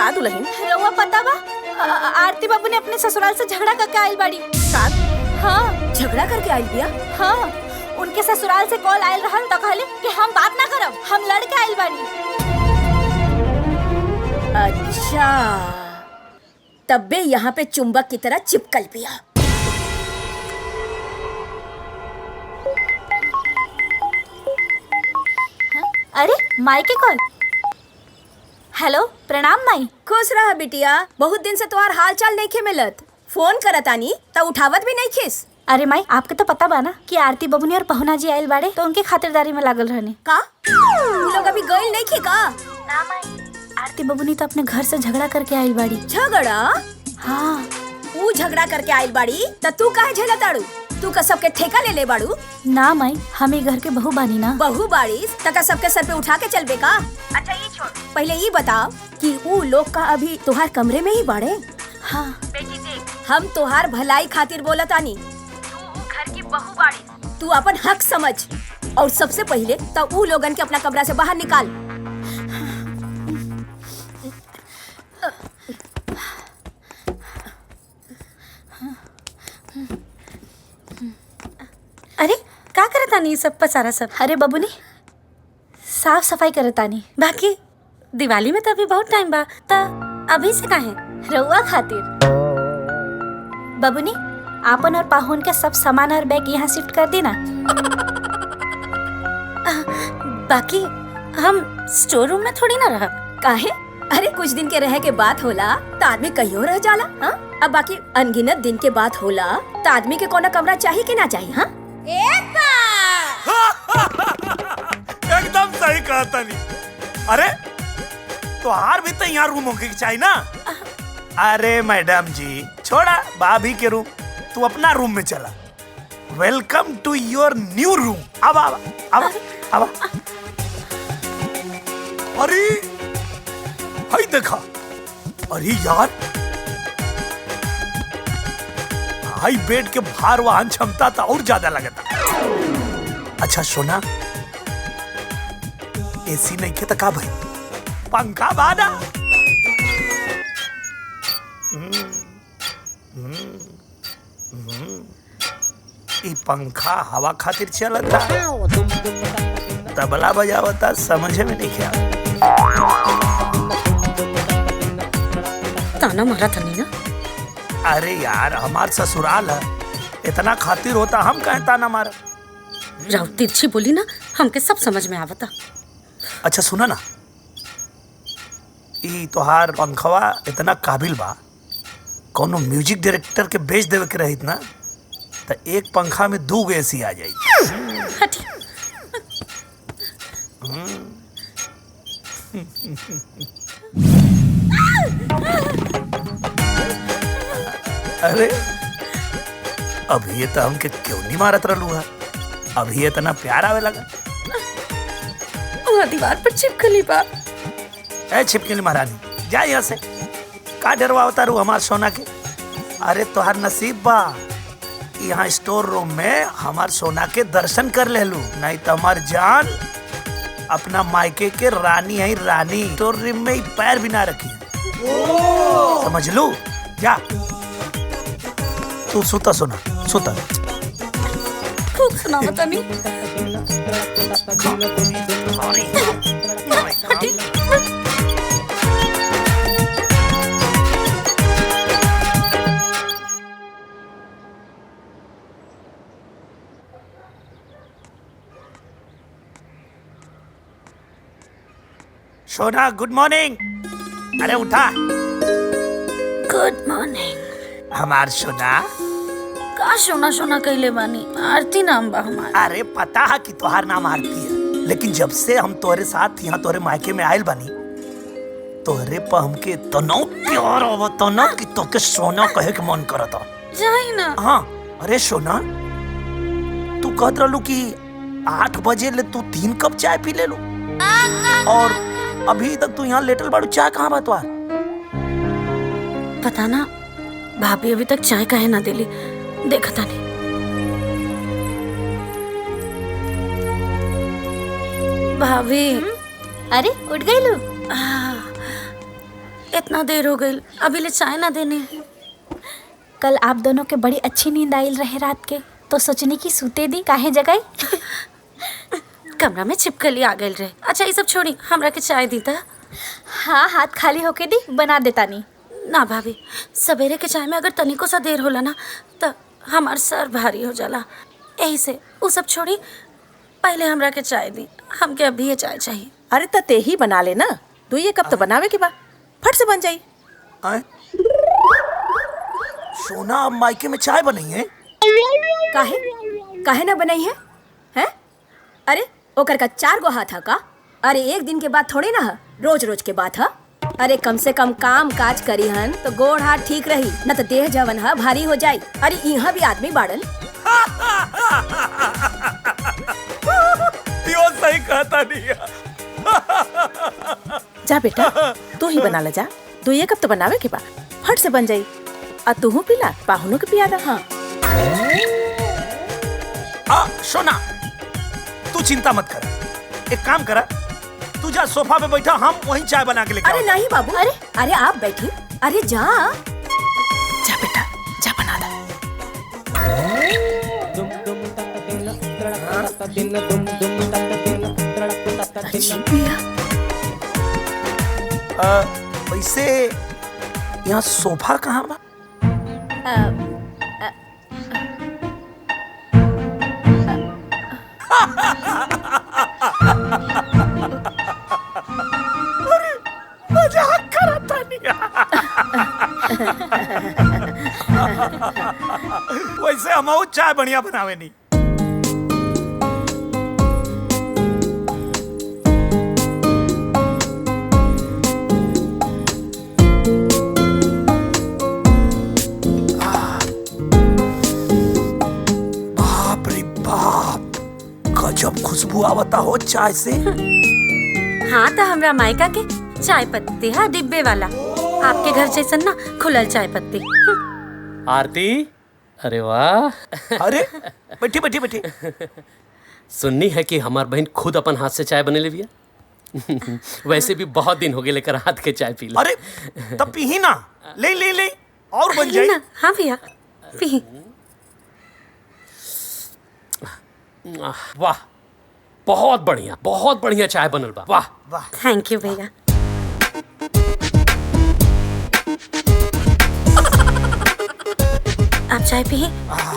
का दुल्हन? रउआ पता बा आरती बाबू ने अपने ससुराल से झगड़ा करके आइल बाड़ी। साथ हाँ झगड़ा करके आइल बिया? हाँ, उनके ससुराल से कॉल आइल रहल तो कहले कि हम बात ना करब, हम लड़के आइल बानी। अच्छा, तब्बे यहाँ पे चुंबक की तरह चिपकल पिया। अरे माई के कॉल। हेलो, प्रणाम माई। खुश रहा बिटिया, बहुत दिन से तुम्हार हाल चाल नहीं खे मिलत। फोन करतानी त उठावत भी नहीं खिस। अरे माई, आपके तो पता बा ना कि आरती बबुनी और पहुना जी आइल बाड़े, तो उनके खातिरदारी में लागल रहने। का तू लोग अभी गइल नहीं खे का? ना माई, आरती बबुनी तो अपने घर से झगड़ा करके आइल बाड़ी। झगड़ा? हाँ। वो झगड़ा करके आइल बाड़ी त तू काहे झेलताड़ू? तू का सबके ठेका ले बाड़ू? ना माई, हम ही घर के बहू बानी ना। बहू बाड़ीस तका सबके सर पे उठा के चलबे का? अच्छा ये छोड़, पहले ये बताओ कि वो लोग का अभी तुहार कमरे में ही बाड़े? हाँ बेटी देख, हम तुहार भलाई खातिर बोलतानी। तू घर की बहू बाड़ीस, तू अपन हक समझ और सबसे पहले तो वो लोगन के अपना कमरा से बाहर निकाल। अरे का करतानी सब पसारा सब? अरे बबुनी, साफ सफाई करतानी। बाकी दिवाली में तो अभी बहुत टाइम बा, ता अभी से काहे? रउआ खातिर। बबुनी, आपन और पाहुन के सब सामान और बैग यहाँ शिफ्ट कर देना। बाकी हम स्टोर रूम में थोड़ी ना रह। काहे? अरे कुछ दिन के रह के बात होला तो आदमी कहीं रह जाला। हाँ, अब बाकी अनगिनत दिन के बात होला तो आदमी के कोना कमरा चाहिए कि ना चाहिए? हाँ एकदम सही कहा तनी। अरे तो हार भी तो यहाँ रूम होके चाहिए ना। अरे मैडम जी, छोड़ा भाभी के रूम, तू अपना रूम में चला। Welcome to your new room. अब अब अब अब अरे हाय देखा, अरे यार, हाई बेड के भार वहन क्षमता तो और ज्यादा लगता। अच्छा सोना, एसी नहीं खे तो का भाई, पंखा बाना। ई पंखा हवा खातिर चलता, तबला बजावता, समझे में नहीं क्या। ताना मारा था नहीं ना। अरे यार, हमार ससुराल है, इतना खातिर होता, हम कहे ताना मारा। राव तिरछी बोली ना, हमके सब समझ में आवता। अच्छा सुना ना, ई तोहार पंखवा इतना काबिल बा, कोनो म्यूजिक डायरेक्टर के बेच देवे के रहित ना, तो एक पंखा में 2 एसी आ जाई। हटी। अरे अभी ये तो हमके क्यों नहीं मारत रहलू है, अभी ये इतना प्यार आवे लगा। वहाँ दीवार पर चिपकली बा। ए छिपकली महारानी, जा यहाँ से, का डरवा उतारू हमार सोना के। अरे तोहार नसीब बा, यहाँ स्टोर रूम में हमार सोना के दर्शन कर लेलू, नहीं तो हमार जान अपना मायके के रानी है रानी, स्टोर रूम में ही पैर भी ना रखी। समझ लू, जा तू सुता सोना, सुता। खूब सुना बता नहीं। सोना गुड मॉर्निंग। अरे उठा। Good morning. हमार सोना का सोना सोना कहले बानी, आरती नाम बा हमार। अरे पता है कि तोहार नाम आरती है, लेकिन जब से हम तोहरे साथ यहाँ तोहरे मायके में आयल बानी, तोहरे पर हमके तनो प्यार आवता ना कि तोके सोना कहे के मन करता। जाई ना। हाँ, अरे सोना, तू कहत रहलू कि 8 बजे ले तू 3 कप चाय पी ले लू, और अभी तक तू यहाँ लेटल बाड़ू, चाय कहाँ बा तोहार? पता ना भाभी अभी तक चाय काहे ना देली, देखता नहीं। भाभी। अरे उठ गई लू? इतना देर हो गई, अभी ले चाय ना देने। कल आप दोनों के बड़ी अच्छी नींद आयल रहे रात के, तो सोचने की सूते दी काहे जगह। कमरा में छिपकली आ गई रहे। अच्छा ये सब छोड़ी, हमरा के चाय दी था। हाँ, हाथ खाली होके दी, बना देता नहीं। ना भाभी, सवेरे के चाय में अगर तनिको सा देर होला ना तो हमार सर भारी हो जाला। यही से वो सब छोड़ी, पहले हमरा के चाय दी। हमके अभी ये चाय चाहिए। अरे तो ते ही बना ले ना, तू ये कब तो बनावे के बा, फट से बन जाई। आए? सोना अब मायके में चाय बनाई है? काहे काहे ना बनाई है? हैं? अरे ओकर का 4 गो हाथ है का? अरे एक दिन के बाद थोड़ी ना है, रोज रोज के बात है। अरे कम से कम काम काज करी हन तो गोड़ हाथ ठीक रही, न तो देह जवन है भारी हो जाई। अरे यहाँ भी आदमी बाड़न। यो सही कहता नहीं। जा बेटा तू ही बना ले जा, तू ये कब तो बनावे के बा, फट से बन जाई। आ तू पिला, पाहुनों के पिया दा। हाँ सोना तू चिंता मत कर, एक काम करा, तू जा सोफा पे बैठा, हम वहीं चाय बना के लेके। अरे नहीं बाबू, अरे आप बैठिए। अरे जा जा बेटा, जा बना दा। वैसे यहाँ सोफा कहाँ बा? मजाक करता नहीं। वैसे हम चाय बढ़िया बनावे नहीं। बाप रे बाप, गजब खुशबू आवता हो चाय से। हाँ तो हमरा मायका के चाय पत्ती है डिब्बे वाला, आपके घर जैसन ना खुलल चाय पत्ती। आरती, अरे वाह। अरे बैठी बैठी बैठी। सुननी है कि हमार बहन खुद अपन हाथ से चाय बने ले बिया। वैसे भी बहुत दिन हो गए लेकर हाथ के चाय पी ला। अरे तब पी ही ना, ले ले ले और बन जाए ना। हाँ भैया पी। वाह, बहुत बढ़िया चाय बनल बा। वाह वाह। थैंक यू भैया। आप चाय पिए,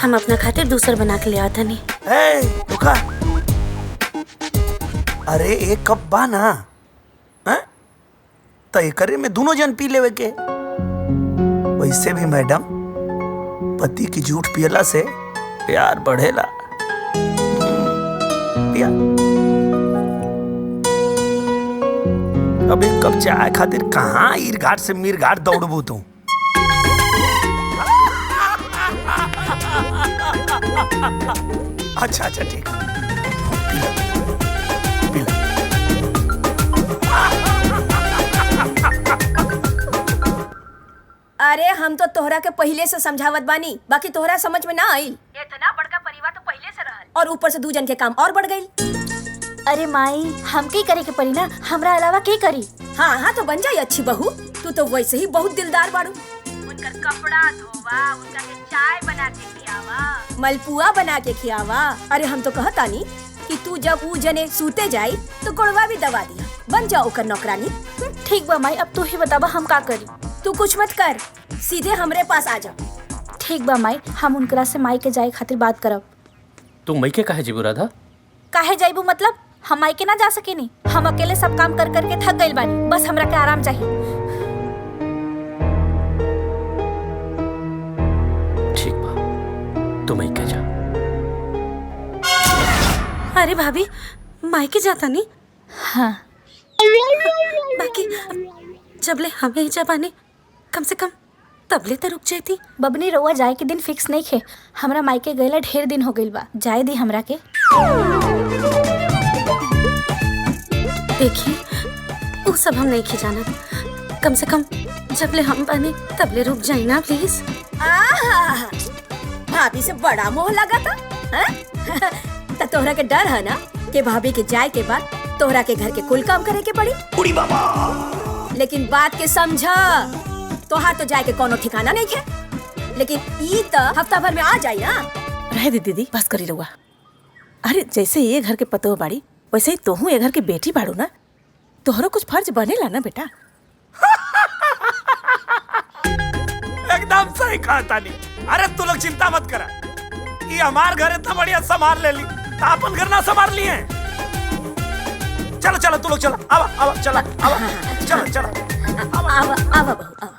हम अपना खातिर दूसर बना के ले आता नहीं। ए, रुका। अरे एक कप बा ना, तो एकरे में दोनों जन पी लेवे के। वैसे भी मैडम, पति की झूठ पियला से प्यार बढ़ेला। पिया। अब एक कप चाय खातिर कहाँ ईर घाट से मीर घाट दौड़बू तू? अच्छा ठीक है, पी लो। अरे हम तो तोहरा के पहले से समझावत बानी, बाकी तोहरा समझ में ना आइल। इतना बड़का परिवार तो पहले से रहल, और ऊपर से 2 जन के काम और बढ़ गई। अरे माई, हम के करे के पड़ी ना, हमरा अलावा के करी। हाँ तो बन जाई अच्छी बहू। तू तो वैसे ही बहुत दिलदार बाड़ू। उनकर कपड़ा धोवा, उनका के चाय बना के खियावा, मलपुआ बना के खियावा। अरे हम तो कहतानी कि तू जब ऊ जने सूते जाई तो गुड़वा भी दबा दिया, बन जाओ ओकर नौकरानी। ठीक बा माई, अब तू ही बतावा हम का करी। तू कुछ मत कर, सीधे हमरे पास आ जा। ठीक बा माई, हम उनकरा से माई के जाए खातिर बात करब। तू मई के काहे जीबू राधा? काहे जाइबू मतलब? हम माई के ना जा सकेनी, हम अकेले सब काम कर करके थक गइल बानी, बस हमरा के आराम चाहिए। ठीक बा, तू मई के जा। अरे भाभी, माई के जाता नहीं? हाँ। बाकी जबले हमें जबानी, कम से कम तबले तो रुक जाती। बबनी रउआ जाए के दिन फिक्स नहीं खे, हमरा माई के गइला ढेर दिन हो गइल बा, जाए दी हमरा के। देखिए वो सब हम नहीं खिजाना, कम से कम जबले हम बने तबले रुक जाए ना प्लीज। भाभी से बड़ा मोह लगा था, तो तोहरा के डर है ना कि भाभी के जाए के बाद तोहरा के घर के कुल काम करे के पड़ी। उड़ी बाबा, लेकिन बात के समझ, तोहार तो जाए के कोनो ठिकाना नहीं है, लेकिन ई तो हफ्ता भर में आ जाई ना। रहे दे दीदी, बस करी रहुआ। अरे जैसे ये घर के पतो बाड़ी वैसे ही तोहू ये घर के बेटी बाड़ू ना, तोहरो कुछ फर्ज बनेला ना बेटा। एकदम सही कहा तानी। अरे तू लोग चिंता मत करा, ये हमार घर इतना बढ़िया संभाल ले ली, तो अपन घर ना संभाल लिए। चलो चलो तू लोग चलो, आवा आवा चलो, आवा चलो चलो आवा आवा बहू आवा।